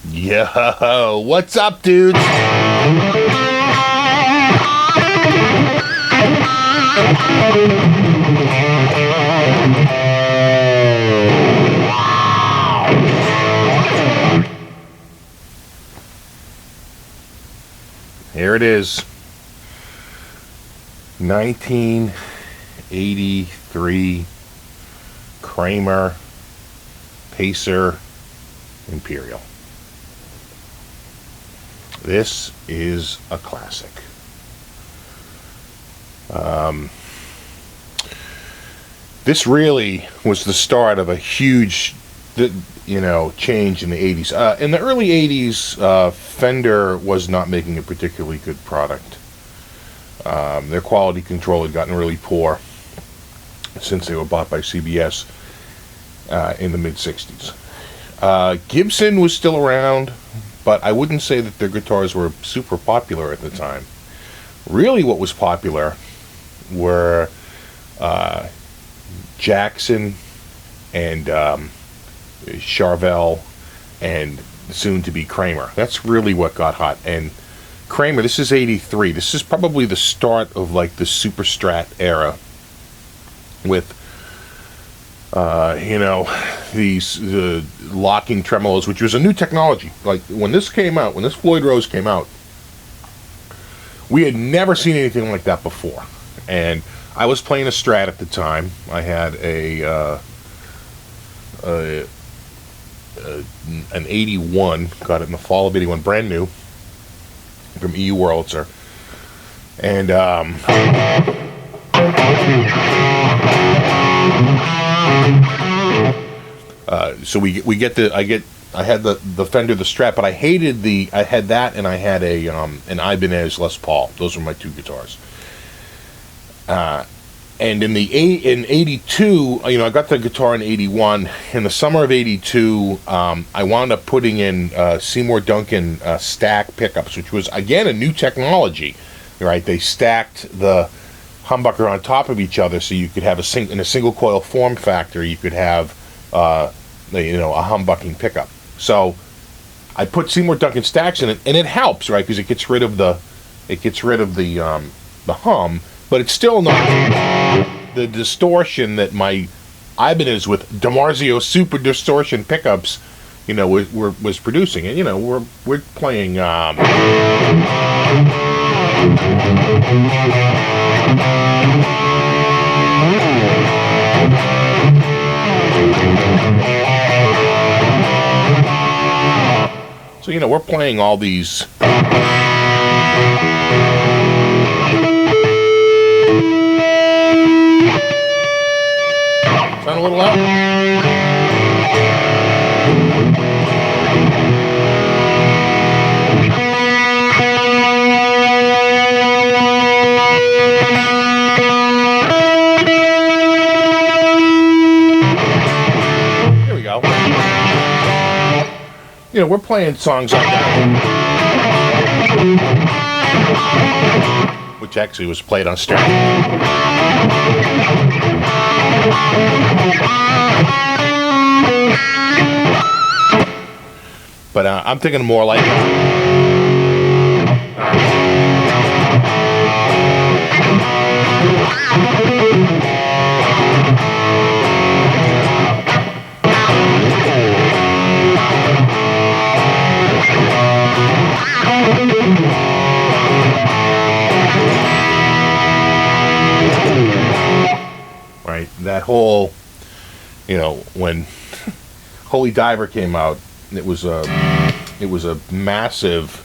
Yo, what's up, dudes? Here it is. 1983 Kramer Pacer Imperial. This is a classic. This really was the start of a huge, change in the 80s. In the early 80s, Fender was not making a particularly good product. Their quality control had gotten really poor since they were bought by CBS in the mid-60s. Gibson was still around, but I wouldn't say that their guitars were super popular at the time. Really what was popular were Jackson and Charvel and soon to be Kramer. That's really what got hot. And Kramer, this is 83. This is probably the start of like the Super Strat era with these locking tremolos, which was a new technology. Like when this came out, when this Floyd Rose came out, we had never seen anything like that before. And I was playing a Strat at the time. I had an 81, got it in the fall of 81, brand new, from EU Wurlitzer. And so I had the Fender, the Strat, but I had that, and I had an Ibanez Les Paul. Those were my two guitars. And in 82, I got the guitar in 81. In the summer of 82, I wound up putting in Seymour Duncan stack pickups, which was again a new technology. Right? They stacked the humbucker on top of each other, so you could have in a single coil form factor, you could have a humbucking pickup. So I put Seymour Duncan stacks in it, and it helps, right? Because it gets rid of the hum, but it's still not the distortion that my Ibanez with DiMarzio Super Distortion pickups, was producing. And we're playing. So we're playing all these. Sound a little loud? Here we go. We're playing songs like that, which actually was played on Strat. But I'm thinking more like right, that whole, when Holy Diver came out, it was a massive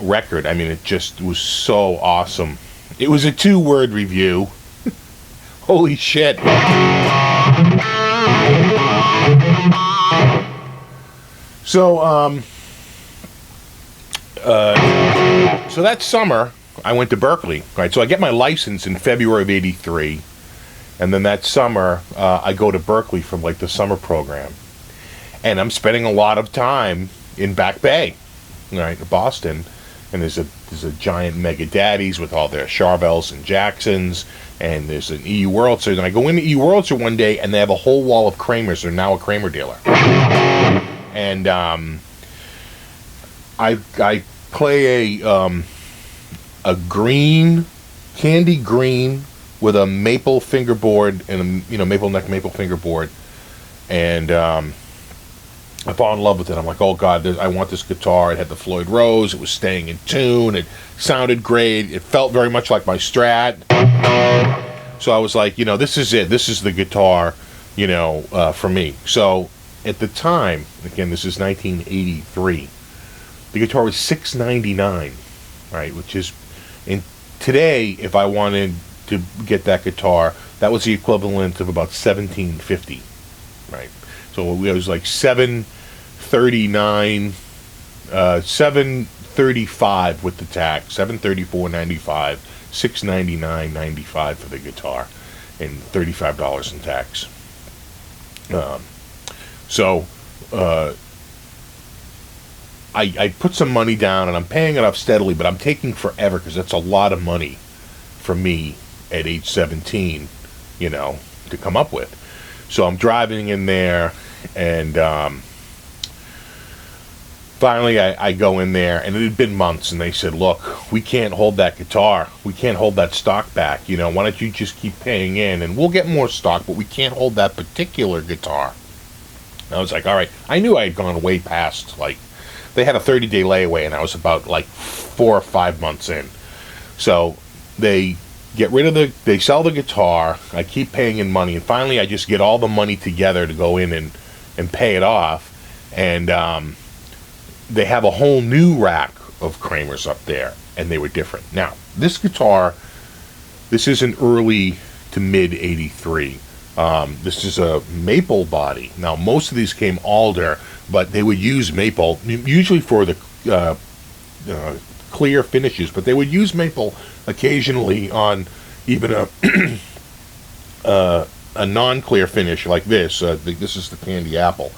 record. I mean, it just was so awesome. It was a 2-word review. Holy shit. So that summer, I went to Berkeley, right? So I get my license in February of 83, and then that summer, I go to Berkeley for like the summer program, and I'm spending a lot of time in Back Bay, right, Boston, and there's a giant Mega Daddies with all their Charvels and Jacksons, and there's an EU Wurlitzer. And I go into EU Wurlitzer one day, and they have a whole wall of Kramers. They're now a Kramer dealer, and I play a green, candy green, with a maple fingerboard and a maple neck maple fingerboard, and I fall in love with it. I'm like, oh God, I want this guitar. It had the Floyd Rose. It was staying in tune. It sounded great. It felt very much like my Strat. So I was like, this is it. This is the guitar, for me. So at the time, again, this is 1983. The guitar was $699, right? Which is, today, if I wanted to get that guitar, that was the equivalent of about $17.50, right? So it was like $739, $735 with the tax, $734.95, $699.95 for the guitar, and $35 in tax. I put some money down, and I'm paying it off steadily, but I'm taking forever because that's a lot of money for me at age 17, to come up with. So I'm driving in there, and finally I go in there, and it had been months, and they said, look, we can't hold that guitar. We can't hold that stock back. Why don't you just keep paying in, and we'll get more stock, but we can't hold that particular guitar. And I was like, all right. I knew I had gone way past, they had a 30-day layaway, and I was about 4 or 5 months in. So they get rid of they sell the guitar. I keep paying in money, and finally I just get all the money together to go in and pay it off. And they have a whole new rack of Kramers up there, and they were different. Now, this guitar, this is an early to mid 83. This is a maple body. Now, most of these came alder, but they would use maple, usually for the clear finishes, but they would use maple occasionally on even a non-clear finish like this. This is the candy apple.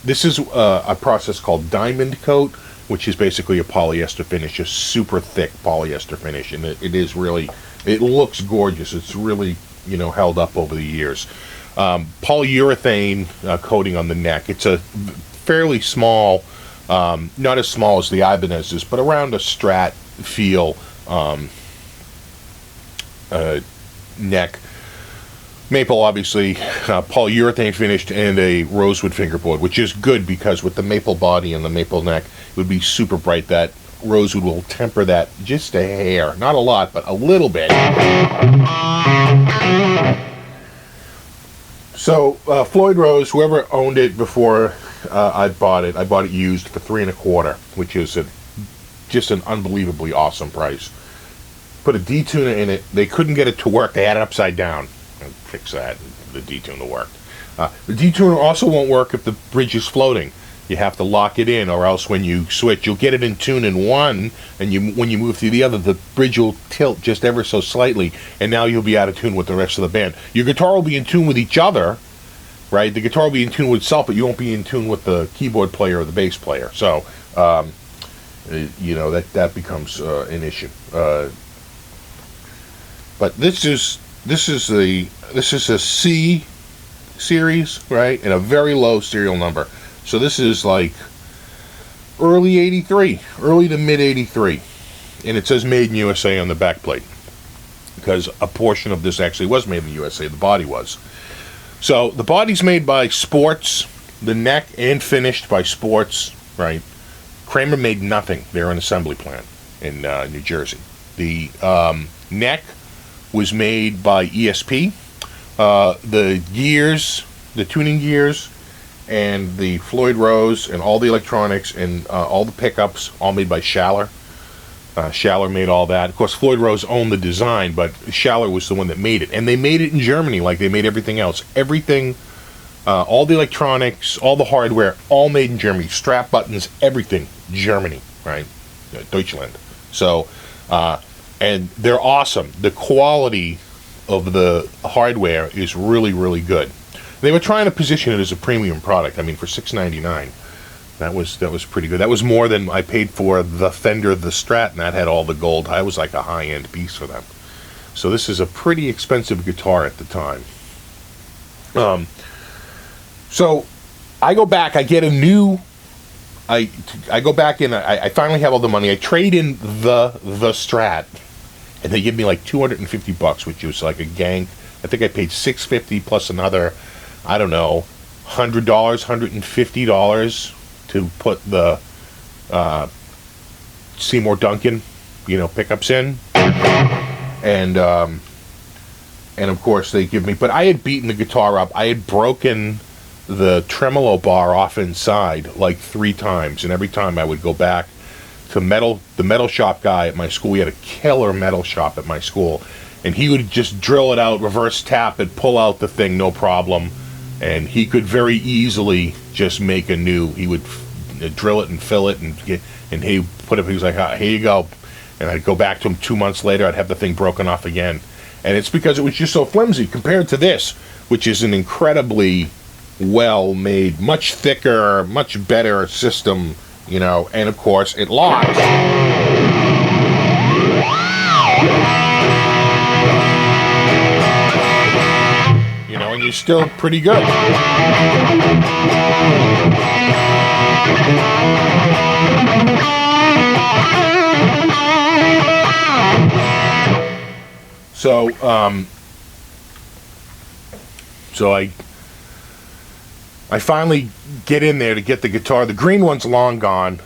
This is a process called diamond coat, which is basically a polyester finish, just super thick polyester finish, and it is really, it looks gorgeous. It's really, held up over the years. Polyurethane coating on the neck. It's a fairly small, not as small as the Ibanez is, but around a Strat feel neck. Maple, obviously, polyurethane finished, and a rosewood fingerboard, which is good because with the maple body and the maple neck, it would be super bright. That rosewood will temper that just a hair. Not a lot, but a little bit. So, Floyd Rose, whoever owned it before I bought it used for $3.25, which is just an unbelievably awesome price. Put a D-TUNA in it. They couldn't get it to work. They had it upside down. Fix that. The D-TUNA worked. The D-TUNA also won't work if the bridge is floating. You have to lock it in, or else when you switch, you'll get it in tune in one, and when you move to the other, the bridge will tilt just ever so slightly, and now you'll be out of tune with the rest of the band. Your guitar will be in tune with each other, right? The guitar will be in tune with itself, but you won't be in tune with the keyboard player or the bass player. So, that becomes an issue. But this is a C series, right, and a very low serial number. So this is early 83, early to mid 83, and it says made in USA on the back plate, because a portion of this actually was made in the USA. The body was. So the body's made by Sports, the neck and finished by Sports, right? Kramer made nothing. They're an assembly plant in New Jersey. The neck was made by ESP. The gears, the tuning gears, and the Floyd Rose, and all the electronics, and all the pickups, all made by Schaller. Schaller made all that. Of course, Floyd Rose owned the design, but Schaller was the one that made it. And they made it in Germany like they made everything else. Everything, all the electronics, all the hardware, all made in Germany. Strap buttons, everything, Germany, right? Deutschland. So, and they're awesome. The quality of the hardware is really, really good. They were trying to position it as a premium product. I mean, for $6.99, That was pretty good. That was more than I paid for the Fender, the Strat, and that had all the gold. I was like a high-end piece for them. So this is a pretty expensive guitar at the time. So I go back, I get a new, I go back in, I finally have all the money. I trade in the Strat, and they give me like $250, which was like a gang. I think I paid $650 plus another, I don't know, $100, $150 to put the Seymour Duncan, pickups in, and of course they give me. But I had beaten the guitar up. I had broken the tremolo bar off inside like 3 times, and every time I would go back to the metal shop guy at my school. We had a killer metal shop at my school, and he would just drill it out, reverse tap it, pull out the thing, no problem. And he could very easily just make a new. He would drill it and fill it, and he put it. He was like, "Here you go," and I'd go back to him 2 months later. I'd have the thing broken off again, and it's because it was just so flimsy compared to this, which is an incredibly well-made, much thicker, much better system, And of course, it locks. And you're still pretty good. So I finally get in there to get the guitar. The green one's long gone.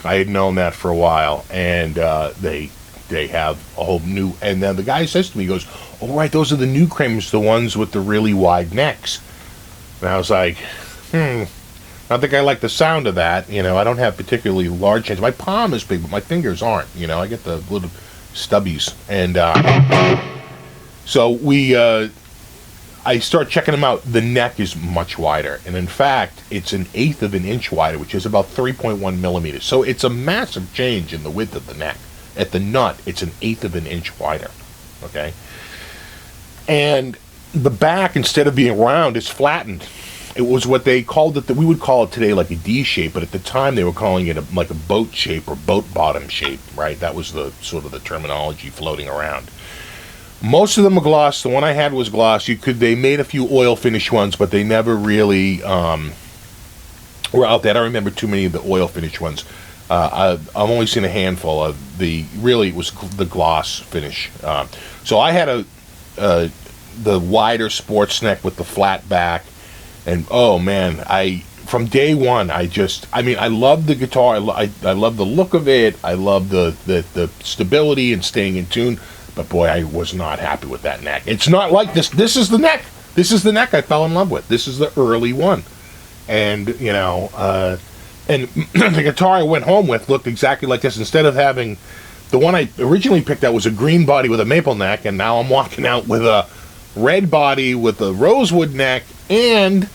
I had known that for a while, and they have a whole new. And then the guy says to me, he goes, "Oh, right, those are the new Kramers, the ones with the really wide necks." And I was like, I don't think I like the sound of that. I don't have particularly large hands. My palm is big, but my fingers aren't. I get the little stubbies. And so I start checking them out. The neck is much wider. And in fact, it's an 1/8 of an inch wider, which is about 3.1 millimeters. So it's a massive change in the width of the neck. At the nut, it's an 1/8 of an inch wider. Okay? And the back, instead of being round, is flattened. It was what they called it, that we would call it today like a D shape, but at the time they were calling it like a boat shape or boat bottom shape, right? That was the sort of the terminology floating around. Most of them are gloss. The one I had was gloss. They made a few oil finish ones, but they never really were out there. I don't remember too many of the oil finish ones. I've only seen a handful of it was the gloss finish. So I had the wider sports neck with the flat back, and oh man, from day one, I love the guitar. I love the look of it. I love the stability and staying in tune. But boy, I was not happy with that neck. It's not like this. This is the neck. This is the neck I fell in love with. This is the early one, and and the guitar I went home with looked exactly like this. Instead of having the one I originally picked out was a green body with a maple neck, and now I'm walking out with a red body with a rosewood neck, and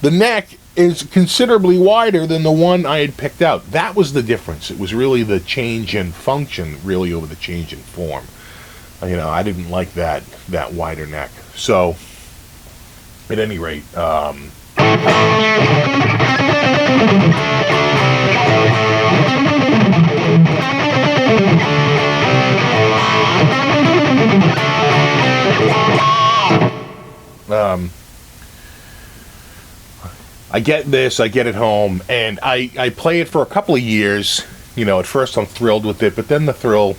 the neck is considerably wider than the one I had picked out. That was the difference. It was really the change in function, really, over the change in form. I didn't like that wider neck. So, at any rate, I get this, I get it home, and I play it for a couple of years. At first I'm thrilled with it, but then the thrill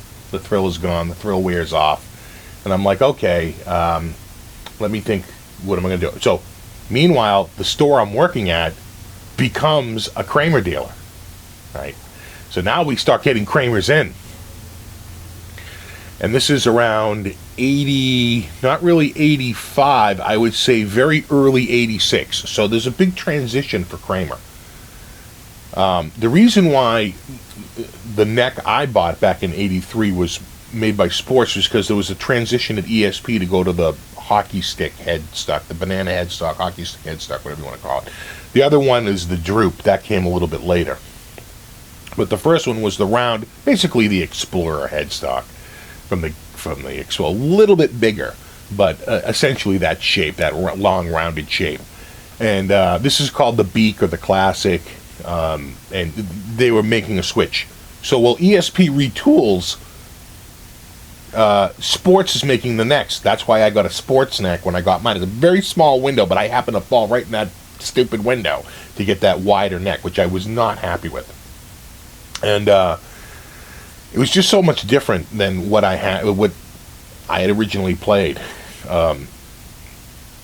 is gone. The thrill wears off, and I'm like, okay, let me think, what am I going to do? So, meanwhile, the store I'm working at becomes a Kramer dealer, right? So now we start getting Kramers in, and this is around 80, not really 85, I would say very early 86. So there's a big transition for Kramer. The reason why the neck I bought back in 83 was made by Sports was because there was a transition at ESP to go to the hockey stick headstock, the banana headstock, hockey stick headstock, whatever you want to call it. The other one is the droop. That came a little bit later. But the first one was the round, basically the Explorer headstock from the Explorer, a little bit bigger, but essentially that shape, that long rounded shape. And this is called the Beak or the Classic. and they were making a switch. So while ESP retools, Sports is making the next. That's why I got a Sports neck when I got mine. It's a very small window, but I happened to fall right in that stupid window to get that wider neck, which I was not happy with. And it was just so much different than what I had originally played.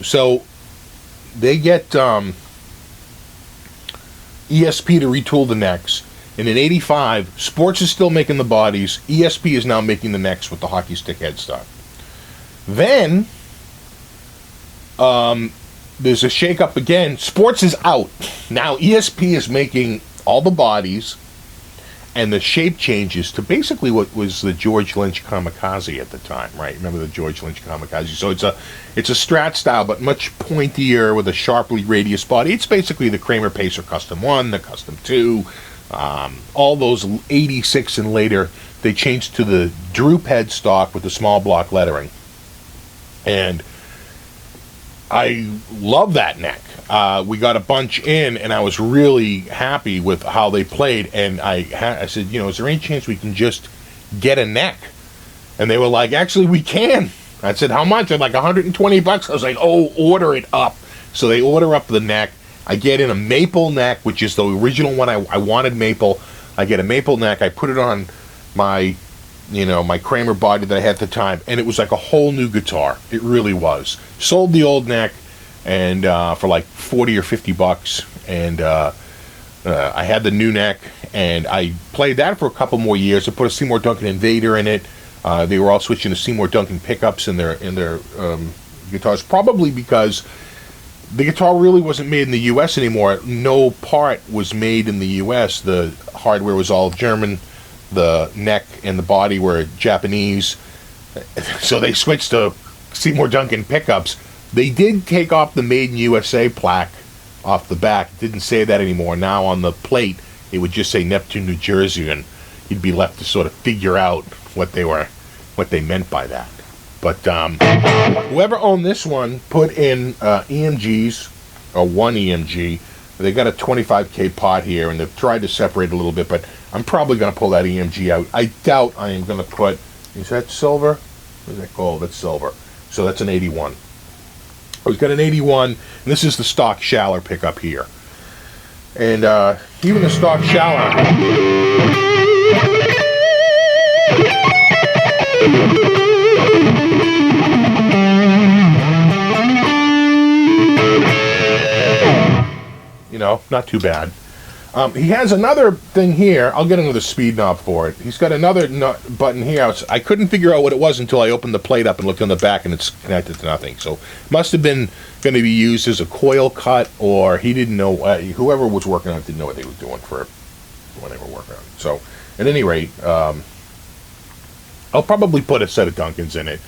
So they get ESP to retool the necks. And in '85, Sports is still making the bodies. ESP is now making the necks with the hockey stick headstock. Then there's a shake-up again. Sports is out. Now ESP is making all the bodies, and the shape changes to basically what was the George Lynch Kamikaze at the time, right? Remember the George Lynch Kamikaze? So it's a Strat style, but much pointier with a sharply radius body. It's basically the Kramer Pacer Custom 1, the Custom 2, all those 86 and later. They changed to the droop headstock with the small block lettering. And I love that neck. We got a bunch in, and I was really happy with how they played. And I said, is there any chance we can just get a neck? And they were like, actually, we can. I said, how much? They're like $120. I was like, oh, order it up. So they order up the neck. I get in a maple neck, which is the original one. I wanted maple. I get a maple neck. I put it on my my Kramer body that I had at the time, and it was like a whole new guitar. It really was. Sold the old neck and for like $40 or $50, and I had the new neck, and I played that for a couple more years. I put a Seymour Duncan Invader in it. They were all switching to Seymour Duncan pickups in their guitars, probably because the guitar really wasn't made in the U.S. anymore. No part was made in the U.S. The hardware was all German. The neck and the body were Japanese. So they switched to Seymour Duncan pickups. They did take off the Made in USA plaque off the back. It didn't say that anymore. Now on the plate, it would just say Neptune, New Jersey, and you'd be left to sort of figure out what they meant by that. But whoever owned this one put in EMGs, or one EMG. They got a 25K pot here, and they've tried to separate a little bit, but I'm probably going to pull that EMG out. I doubt I am going to put, is that silver? Or is that gold? That's silver. So that's an 81. We've got an 81, and this is the stock Schaller pickup here. And even the stock Schaller... not too bad. He has another thing here. I'll get into the speed knob for it. He's got another button here. I couldn't figure out what it was until I opened the plate up and looked on the back, and it's connected to nothing. So it must have been going to be used as a coil cut, or he didn't know. Whoever was working on it didn't know what they were doing for when they were working on it. So at any rate, I'll probably put a set of Duncans in it.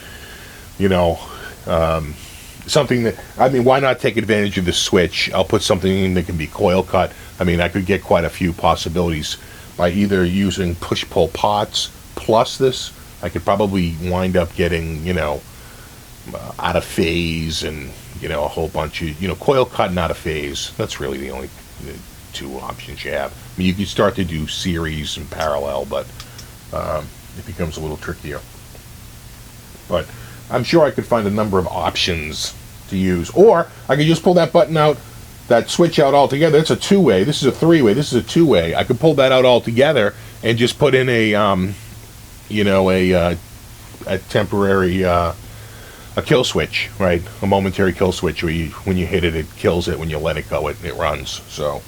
Something that, why not take advantage of the switch? I'll put something in that can be coil cut. I could get quite a few possibilities by either using push-pull pots plus this. I could probably wind up getting, out of phase and, a whole bunch of, coil cut and out of phase. That's really the only two options you have. You could start to do series and parallel, but it becomes a little trickier. But I'm sure I could find a number of options to use. Or I could just pull that button out, that switch out altogether. It's a two-way. This is a three-way. This is a two-way. I could pull that out altogether and just put in a temporary a kill switch, right? A momentary kill switch where when you hit it, it kills it. When you let it go, it runs. So.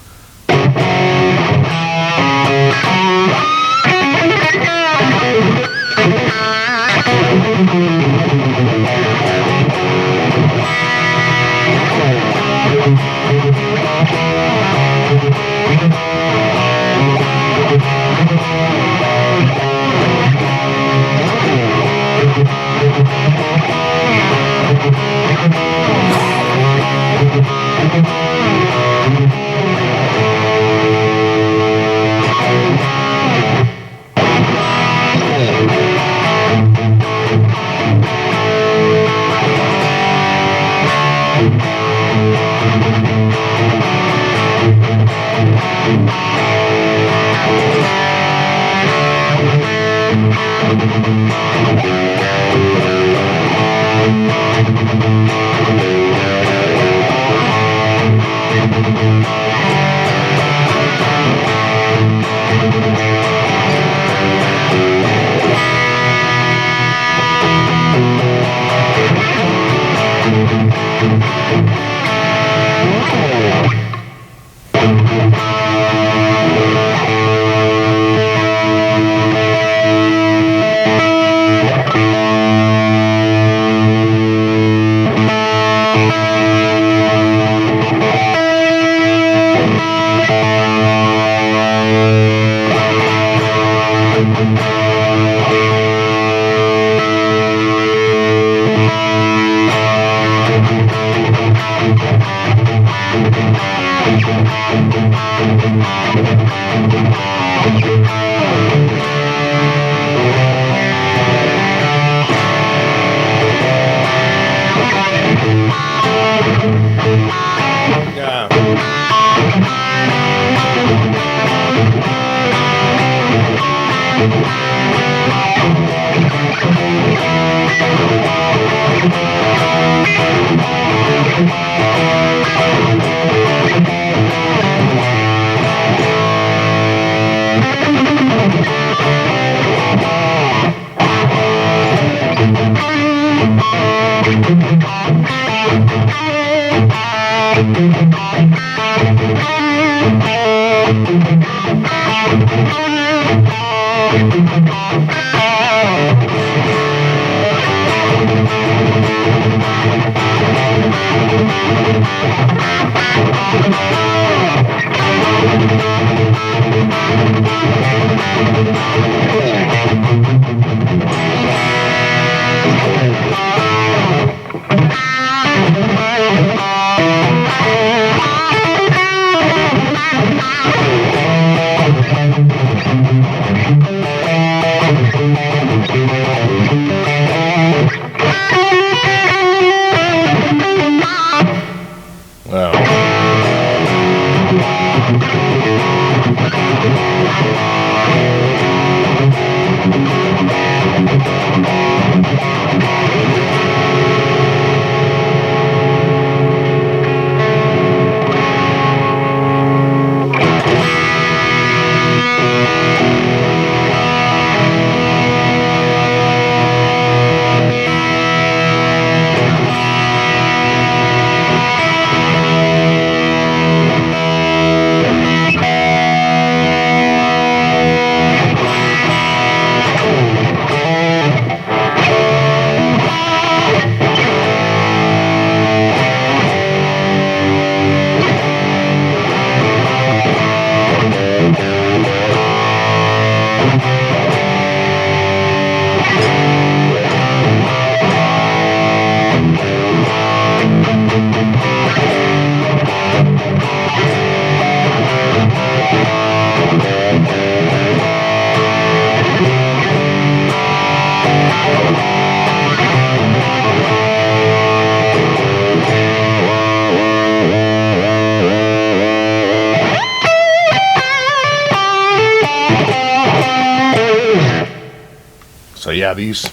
So yeah, these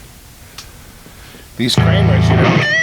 Kramers, you know.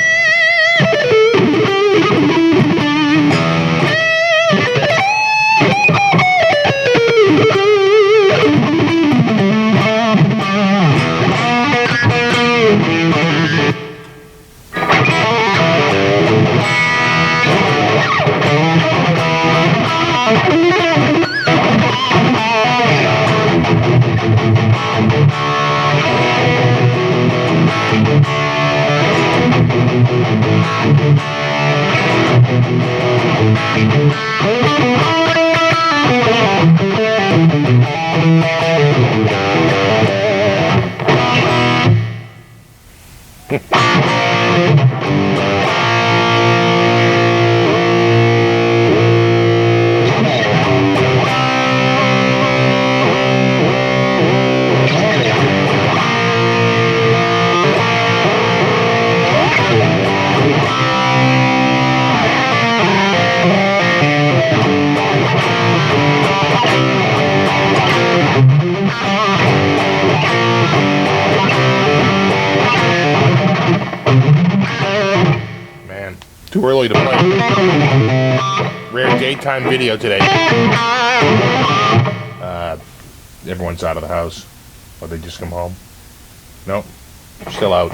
too early to play. Rare daytime video today. Everyone's out of the house. Or they just come home. Nope. Still out.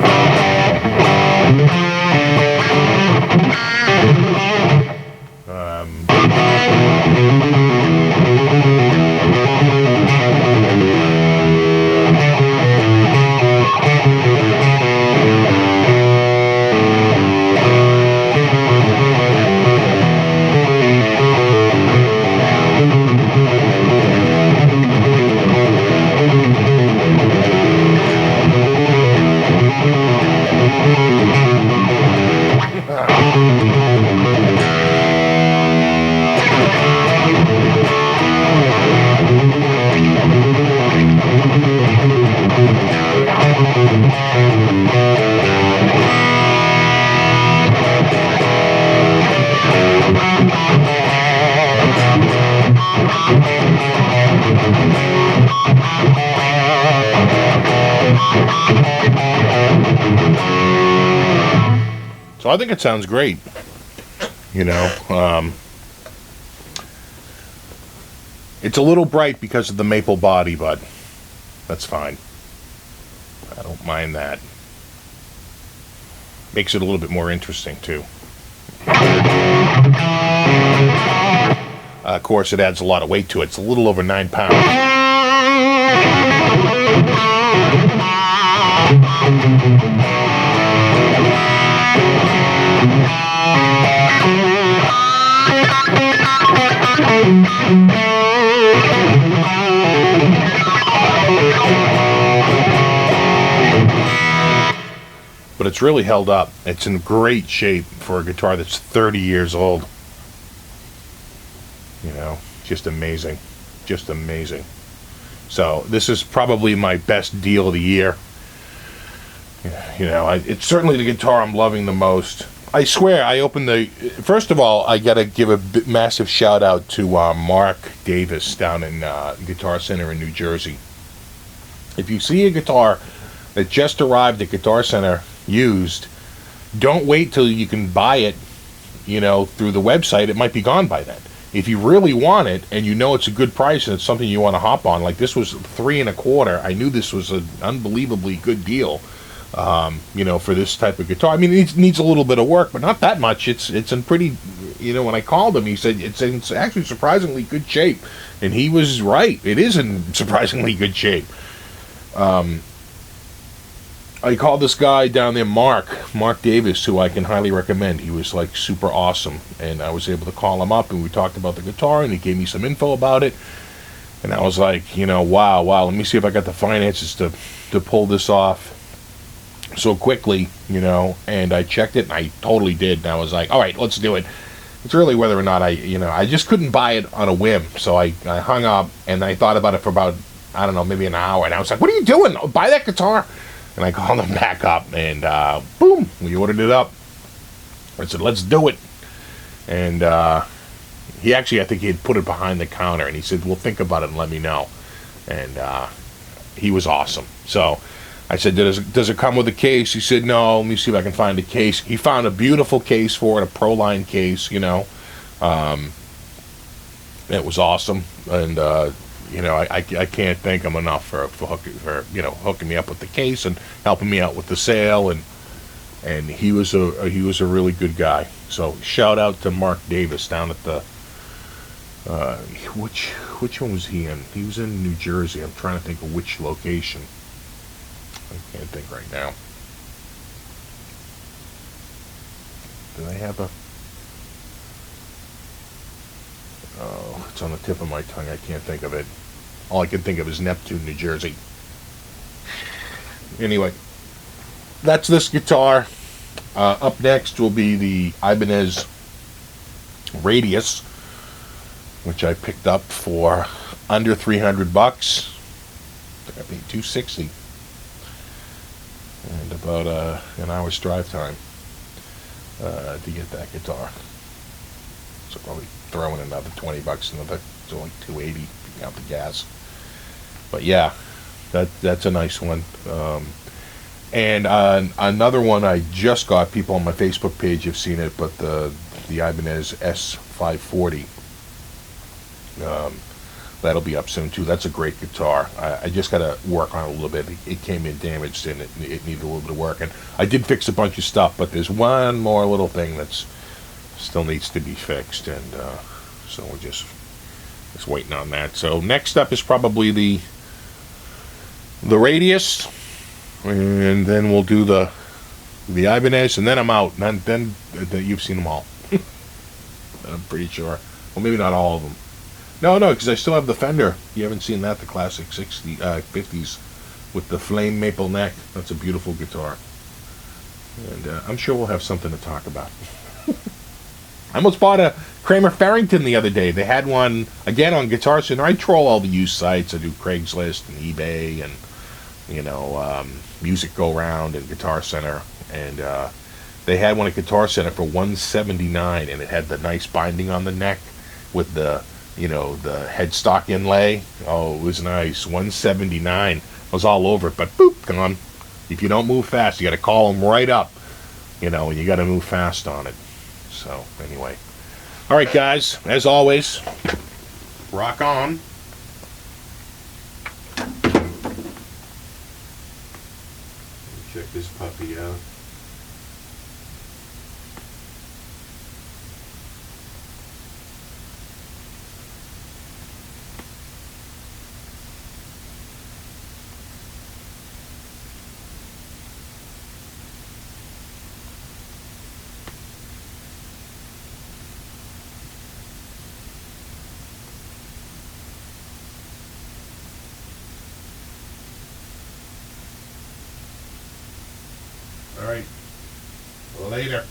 So I think it sounds great, you know. It's a little bright because of the maple body, but that's fine. I don't mind that. Makes it a little bit more interesting, too. Of course, it adds a lot of weight to it. It's a little over 9 pounds. But it's really held up. It's in great shape for a guitar that's 30 years old. You know, just amazing. Just amazing. So this is probably my best deal of the year. You know, it's certainly the guitar I'm loving the most. I swear, I opened the... First of all, I got to give a massive shout out to Mark Davis down in Guitar Center in New Jersey. If you see a guitar that just arrived at Guitar Center used, don't wait till you can buy it, you know, through the website. It might be gone by then. If you really want it and you know it's a good price and it's something you want to hop on, like this was $3 1/4. I knew this was an unbelievably good deal, you know, for this type of guitar. I mean, it needs a little bit of work, but not that much. It's in pretty, you know, when I called him, he said it's actually surprisingly good shape, and he was right. It is in surprisingly good shape. I called this guy down there, Mark Davis, who I can highly recommend. He was like super awesome, and I was able to call him up, and we talked about the guitar, and he gave me some info about it, and I was like, you know, wow, let me see if I got the finances to pull this off so quickly, you know. And I checked it, and I totally did, and I was like, all right, let's do it. It's really whether or not I just couldn't buy it on a whim, so I hung up, and I thought about it for about, I don't know, maybe an hour, and I was like, what are you doing? Oh, buy that guitar. And I called him back up, and boom, we ordered it up. I said, let's do it. And he actually, I think he had put it behind the counter, and he said, well, think about it and let me know. And he was awesome. So I said, does it come with a case? He said, no, let me see if I can find a case. He found a beautiful case for it, a Proline case, you know. It was awesome. And you know, I can't thank him enough for hooking me up with the case and helping me out with the sale, and he was a really good guy. So shout out to Mark Davis down at the which one was he in? He was in New Jersey. I'm trying to think of which location. I can't think right now. Do they have a? Oh, it's on the tip of my tongue. I can't think of it. All I can think of is Neptune, New Jersey. Anyway, that's this guitar. Up next will be the Ibanez Radius, which I picked up for under $300. I paid $260, and about an hour's drive time to get that guitar. So probably throwing another $20 into it's only $280 if you count the gas. But yeah, that's a nice one. And another one I just got, people on my Facebook page have seen it, but the Ibanez S540. That'll be up soon too. That's a great guitar. I just got to work on it a little bit. It came in damaged and it needed a little bit of work. And I did fix a bunch of stuff, but there's one more little thing that's still needs to be fixed, and so we're just waiting on that. So next up is probably the Radius, and then we'll do the Ibanez, and then I'm out. And then you've seen them all. I'm pretty sure. Well, maybe not all of them. No, because I still have the Fender. You haven't seen that, the classic 50s with the flame maple neck. That's a beautiful guitar. And I'm sure we'll have something to talk about. I almost bought a Kramer Farrington the other day. They had one, again, on Guitar Center. I troll all the used sites. I do Craigslist and eBay and, Music Go Round and Guitar Center. And they had one at Guitar Center for $179, and it had the nice binding on the neck with the the headstock inlay. Oh, it was nice. $179. I was all over it, but boop, gone. If you don't move fast, you got to call them right up. And you got to move fast on it. So, anyway. All right, guys. As always, rock on. Check this puppy out. All right. Later.